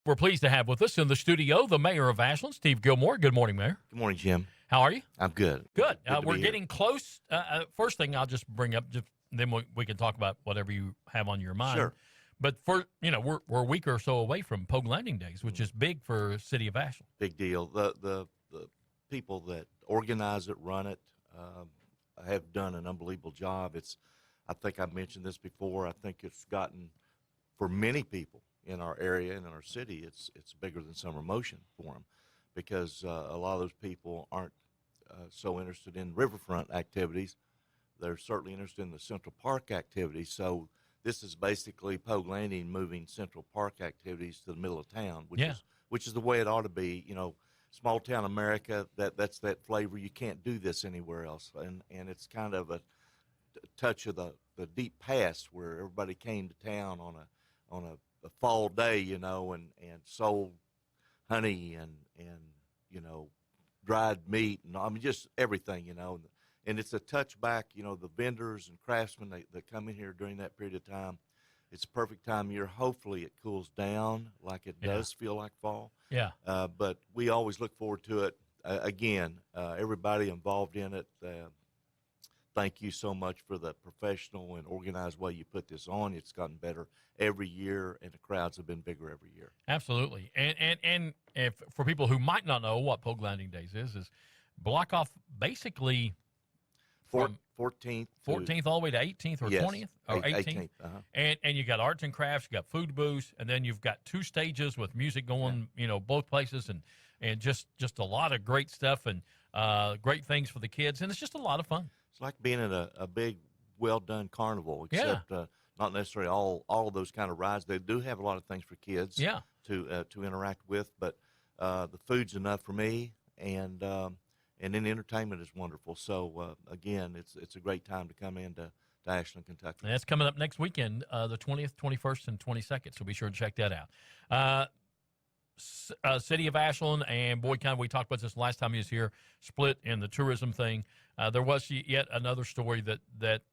We're pleased to have with us in the studio the mayor of Ashland, Steve Gilmore. Good morning, Mayor. Good morning, Jim. How are you? I'm good. Good. To We're be getting close. First thing I'll just bring up, then we can talk about whatever you have on your mind. Sure. But we're a week or so away from Pogue Landing Days, which is big for City of Ashland. Big deal. The people that organize it, run it, have done an unbelievable job. I think I've mentioned this before. I think it's gotten, for many people in our area and in our city, it's bigger than summer motion for them, because a lot of those people aren't so interested in riverfront activities. They're certainly interested in the Central Park activities. So this is basically Pogue Landing moving Central Park activities to the middle of town, which is the way it ought to be. You know, small town America, that's that flavor. You can't do this anywhere else, and it's kind of a touch of the deep past where everybody came to town on a fall day, you know, and sold honey and dried meat, and I mean just everything, you know. And it's a touchback, you know, the vendors and craftsmen that come in here during that period of time. It's a perfect time of year. Hopefully it cools down like it does feel like fall. Yeah. But we always look forward to it. Again, everybody involved in it, thank you so much for the professional and organized way you put this on. It's gotten better every year, and the crowds have been bigger every year. Absolutely. And if, for people who might not know what Pogue Landing Days is block off basically – from 14th all the way to 18th or 20th or 18th. And you got arts and crafts, you got food booths, and then you've got two stages with music going, both places, and just a lot of great stuff and great things for the kids, and it's just a lot of fun. It's like being at a big, well-done carnival, except not necessarily all of those kind of rides. They do have a lot of things for kids to interact with, but the food's enough for me, and then the entertainment is wonderful. So, again, it's a great time to come into Ashland, Kentucky. And that's coming up next weekend, the 20th, 21st, and 22nd, so be sure to check that out. City of Ashland and Boyd County, we talked about this last time he was here, split in the tourism thing. There was yet another story that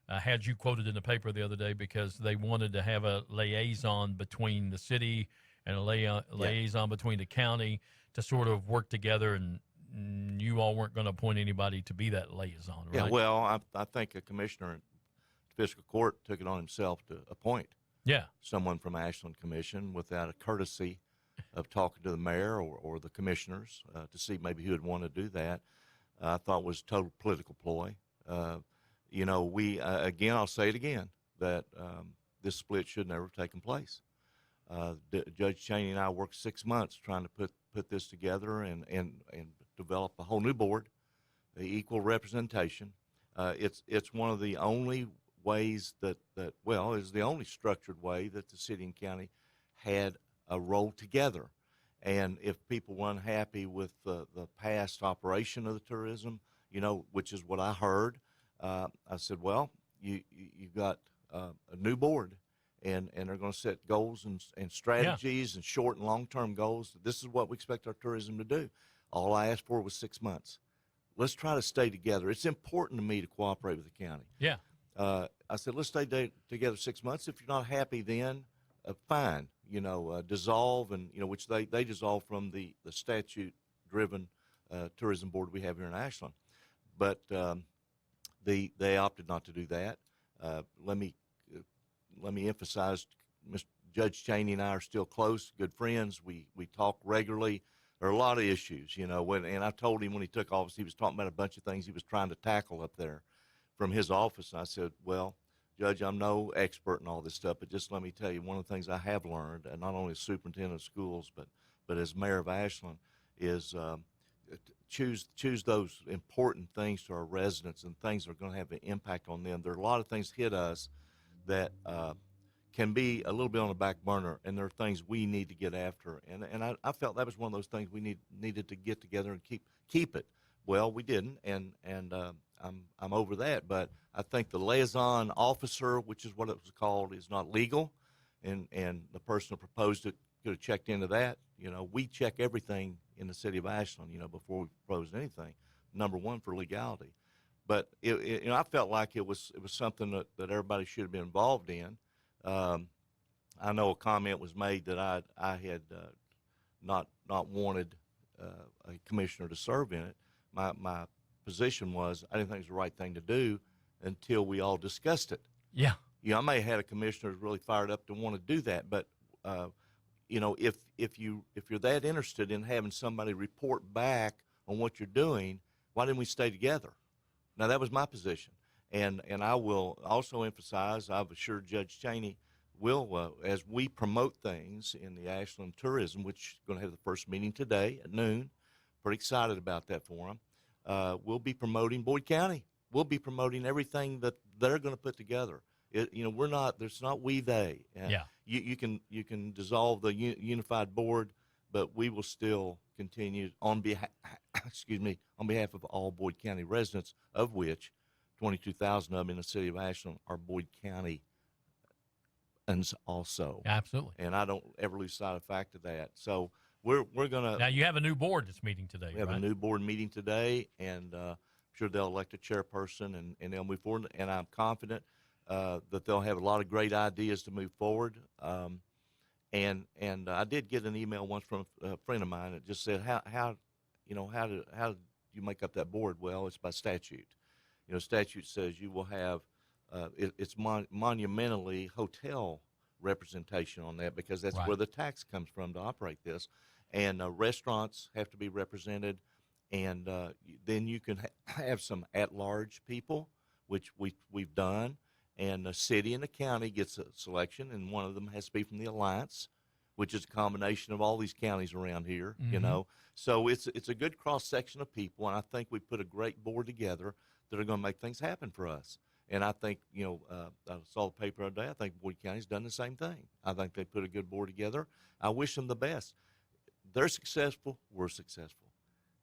had you quoted in the paper the other day because they wanted to have a liaison between the city and a liaison between the county to sort of work together, and you all weren't going to appoint anybody to be that liaison, right? Yeah, well, I think a commissioner in fiscal court took it on himself to appoint someone from Ashland Commission without a courtesy of talking to the mayor or the commissioners to see maybe who would want to do that. I thought was total political ploy. We again, I'll say it again, that this split should never have taken place. Judge Cheney and I worked 6 months trying to put this together and develop a whole new board, the equal representation. It's one of the only ways that is the only structured way that the city and county had a role together. And if people were unhappy with the past operation of the tourism, which is what I heard, I said, well, you got a new board, and they're going to set goals and strategies and short and long-term goals. This is what we expect our tourism to do. All I asked for was 6 months. Let's try to stay together. It's important to me to cooperate with the county. Yeah. I said, let's stay together 6 months. If you're not happy then, fine. Dissolve, and which they dissolve from the statute-driven tourism board we have here in Ashland. But they opted not to do that. Let me emphasize, Judge Cheney and I are still close, good friends. We talk regularly. There are a lot of issues, and I told him when he took office, he was talking about a bunch of things he was trying to tackle up there from his office. And I said, well, Judge, I'm no expert in all this stuff, but just let me tell you, one of the things I have learned, and not only as superintendent of schools, but as mayor of Ashland, is choose those important things to our residents and things that are going to have an impact on them. There are a lot of things hit us that can be a little bit on the back burner, and there are things we need to get after. And I felt that was one of those things we needed to get together and keep it. Well, we didn't, and I'm over that. But I think the liaison officer, which is what it was called, is not legal, and the person who proposed it could have checked into that. We check everything in the city of Ashland, before we propose anything. Number one, for legality. But I felt like it was something that everybody should have been involved in. I know a comment was made that I had not wanted a commissioner to serve in it. My position was I didn't think it was the right thing to do until we all discussed it. Yeah. I may have had a commissioner who's really fired up to want to do that, but if you're that interested in having somebody report back on what you're doing, why didn't we stay together? Now that was my position, and I will also emphasize. I've assured Judge Cheney will as we promote things in the Ashland tourism, which is going to have the first meeting today at noon. Pretty excited about that for them. We'll be promoting Boyd County. We'll be promoting everything that they're going to put together. We're not. There's not we they. Yeah. You can dissolve the unified board, but we will still continue on behalf. Excuse me, on behalf of all Boyd County residents, of which 22,000 of them in the city of Ashland are Boyd County. And also, Absolutely. And I don't ever lose sight of the fact of that. So we're gonna. Now you have a new board that's meeting today. We have right? a new board meeting today, and I'm sure they'll elect a chairperson, and they'll move forward. And I'm confident that they'll have a lot of great ideas to move forward. And I did get an email once from a friend of mine that just said, how do you make up that board? Well, it's by statute. Statute says you will have it's monumentally hotel representation on that, because that's Right. where the tax comes from to operate this, and restaurants have to be represented, and then you can have some at-large people, which we've done, and the city and the county gets a selection, and one of them has to be from the Alliance, which is a combination of all these counties around here. Mm-hmm. So it's a good cross section of people, and I think we put a great board together that are going to make things happen for us. And I think, I saw the paper the other day. I think Boyd County's done the same thing. I think they put a good board together. I wish them the best. They're successful. We're successful.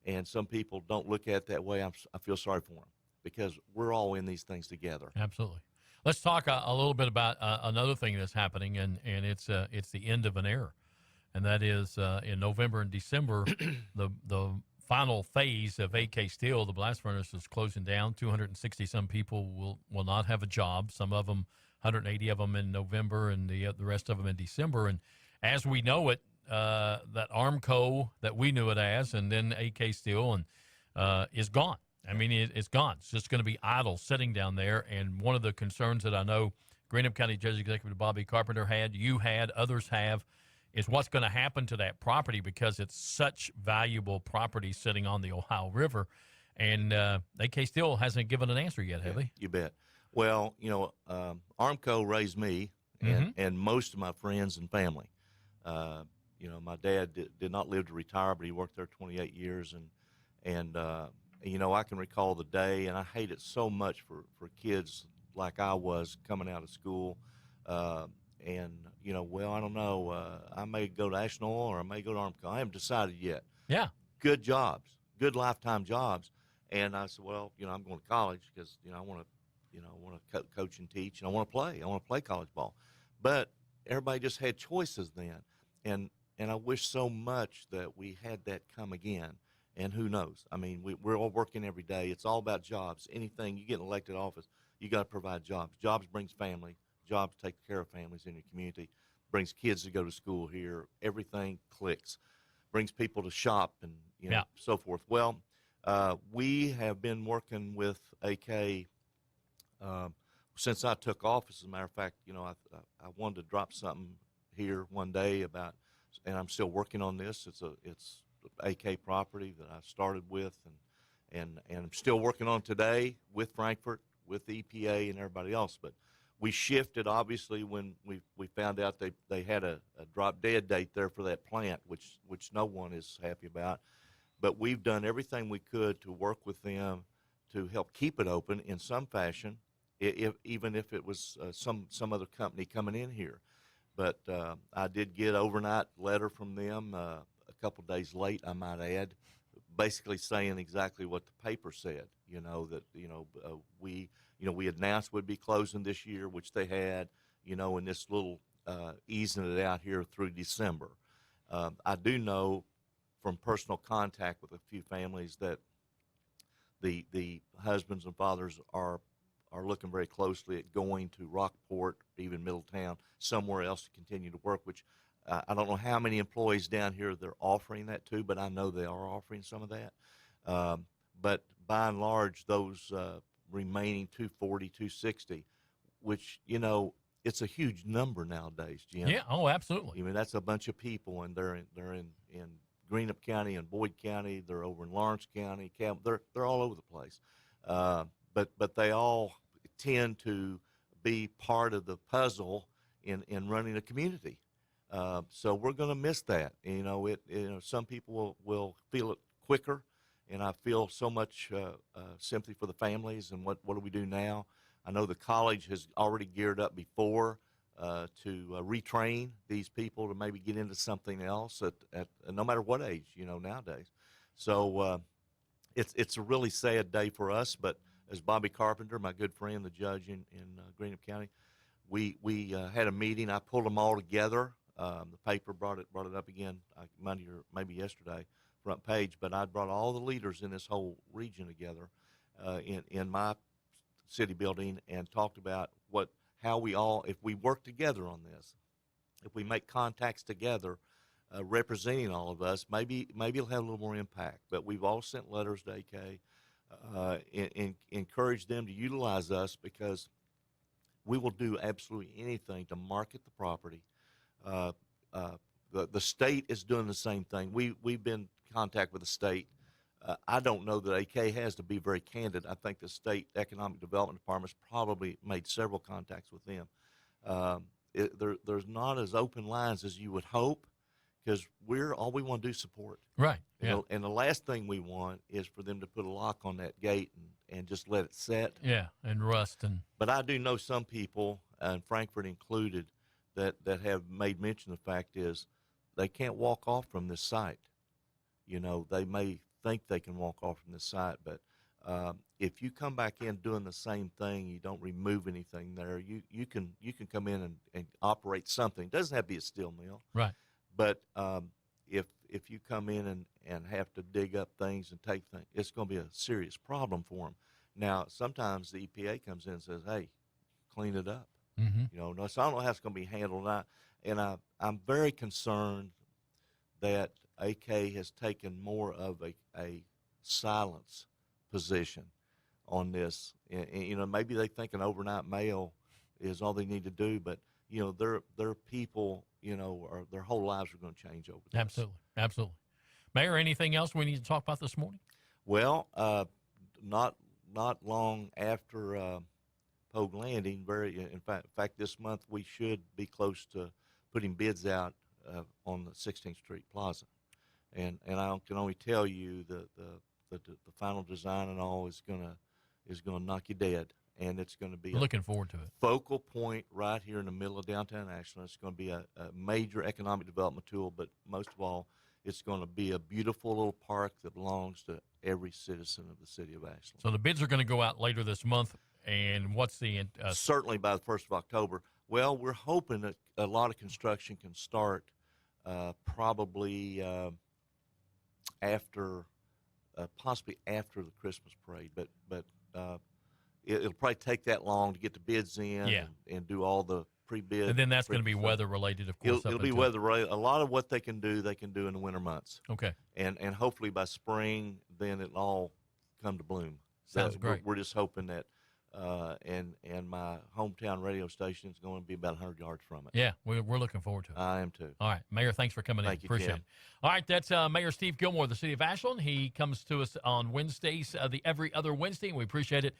And some people don't look at it that way. I feel sorry for them, because we're all in these things together. Absolutely. Let's talk a little bit about another thing that's happening, and it's the end of an era, and that is in November and December, the final phase of AK Steel, the blast furnace, is closing down. 260-some people will not have a job. Some of them, 180 of them in November, and the rest of them in December. And as we know it, that Armco that we knew it as, and then AK Steel, and is gone. I mean, it's gone. It's just going to be idle, sitting down there. And one of the concerns that I know Greenham County Judge Executive Bobby Carpenter had, you had, others have, is what's going to happen to that property, because it's such valuable property sitting on the Ohio River. And AK Steel hasn't given an answer yet, have they? You bet. Well, Armco raised me and most of my friends and family. My dad did not live to retire, but he worked there 28 years. And I can recall the day, and I hate it so much for kids like I was coming out of school. I don't know. I may go to Ashland or I may go to Armco. I haven't decided yet. Yeah. Good jobs, good lifetime jobs. And I said, well, I'm going to college because, I want to, coach and teach, and I want to play. I want to play college ball. But everybody just had choices then. And I wish so much that we had that come again. And who knows? I mean, we're all working every day. It's all about jobs. Anything, you get an elected office, you got to provide jobs. Jobs brings family. Jobs take care of families in your community. Brings kids to go to school here. Everything clicks. Brings people to shop and so forth. Well, we have been working with AK since I took office. As a matter of fact, I wanted to drop something here one day about, and I'm still working on this. It's AK property that I started with, and I'm still working on today with Frankfurt, with the EPA and everybody else. But we shifted, obviously, when we found out they had a drop dead date there for that plant, which no one is happy about. But we've done everything we could to work with them to help keep it open in some fashion, even if it was some other company coming in here. But I did get an overnight letter from them a couple days late, I might add, basically saying exactly what the paper said. We announced we'd be closing this year, which they had, and this little easing it out here through December. I do know from personal contact with a few families that the husbands and fathers are are looking very closely at going to Rockport, even Middletown, somewhere else to continue to work, which I don't know how many employees down here they're offering that to, but I know they are offering some of that. But by and large, those remaining 240, 260, which, it's a huge number nowadays, Jim. Yeah. Oh, absolutely. I mean, that's a bunch of people, and they're in Greenup County and Boyd County. They're over in Lawrence County. They're all over the place. But they all tend to be part of the puzzle in running a community. So we're going to miss that. Some people will feel it quicker, and I feel so much sympathy for the families. And what do we do now? I know the college has already geared up before to retrain these people to maybe get into something else at no matter what age, nowadays. So it's a really sad day for us. But as Bobby Carpenter, my good friend, the judge in Greenup County, we had a meeting. I pulled them all together. The paper brought it up again Monday or maybe yesterday, front page. But I brought all the leaders in this whole region together in my city building and talked about how we all, if we work together on this, if we make contacts together, representing all of us, maybe it'll have a little more impact. But we've all sent letters to AK, encourage them to utilize us, because we will do absolutely anything to market the property. The state is doing the same thing. We've been in contact with the state. I don't know that AK has, to be very candid. I think the state economic development department's probably made several contacts with them. There's not as open lines as you would hope, because all we want to do is support. Right. Yeah. And the last thing we want is for them to put a lock on that gate and just let it set. Yeah, and rust. But I do know some people, and Frankfurt included, that have made mention of the fact is they can't walk off from this site. They may think they can walk off from this site, but if you come back in doing the same thing, you don't remove anything there, you can come in and operate something. It doesn't have to be a steel mill. Right. But if you come in and have to dig up things and take things, it's going to be a serious problem for them. Now, sometimes the EPA comes in and says, hey, clean it up. Mm-hmm. So I don't know how it's going to be handled. I'm very concerned that AK has taken more of a silence position on this. And maybe they think an overnight mail is all they need to do, but their people, or their whole lives are going to change over this. Absolutely. Mayor, anything else we need to talk about this morning? Well, not long after Pogue Landing, in fact, this month we should be close to putting bids out on the 16th Street Plaza, and I can only tell you the final design and all is gonna knock you dead, and it's going to be looking forward to it. Focal point right here in the middle of downtown Ashland. It's going to be a major economic development tool, but most of all, it's going to be a beautiful little park that belongs to every citizen of the city of Ashland. So the bids are going to go out later this month, and what's the certainly by the 1st of October. Well, we're hoping that a lot of construction can start probably possibly after the Christmas parade, but it'll probably take that long to get the bids in and do all the pre-bid. And then that's going to be weather related, of course. It'll be weather related. A lot of what they can do in the winter months. Okay. And hopefully by spring, then it'll all come to bloom. Sounds great. We're just hoping that, and my hometown radio station is going to be about 100 yards from it. Yeah, we're looking forward to it. I am too. All right, Mayor, thanks for coming in. Thank you, Appreciate Tim. it. All right, that's Mayor Steve Gilmore of the city of Ashland. He comes to us on Wednesdays, the every other Wednesday, and we appreciate it.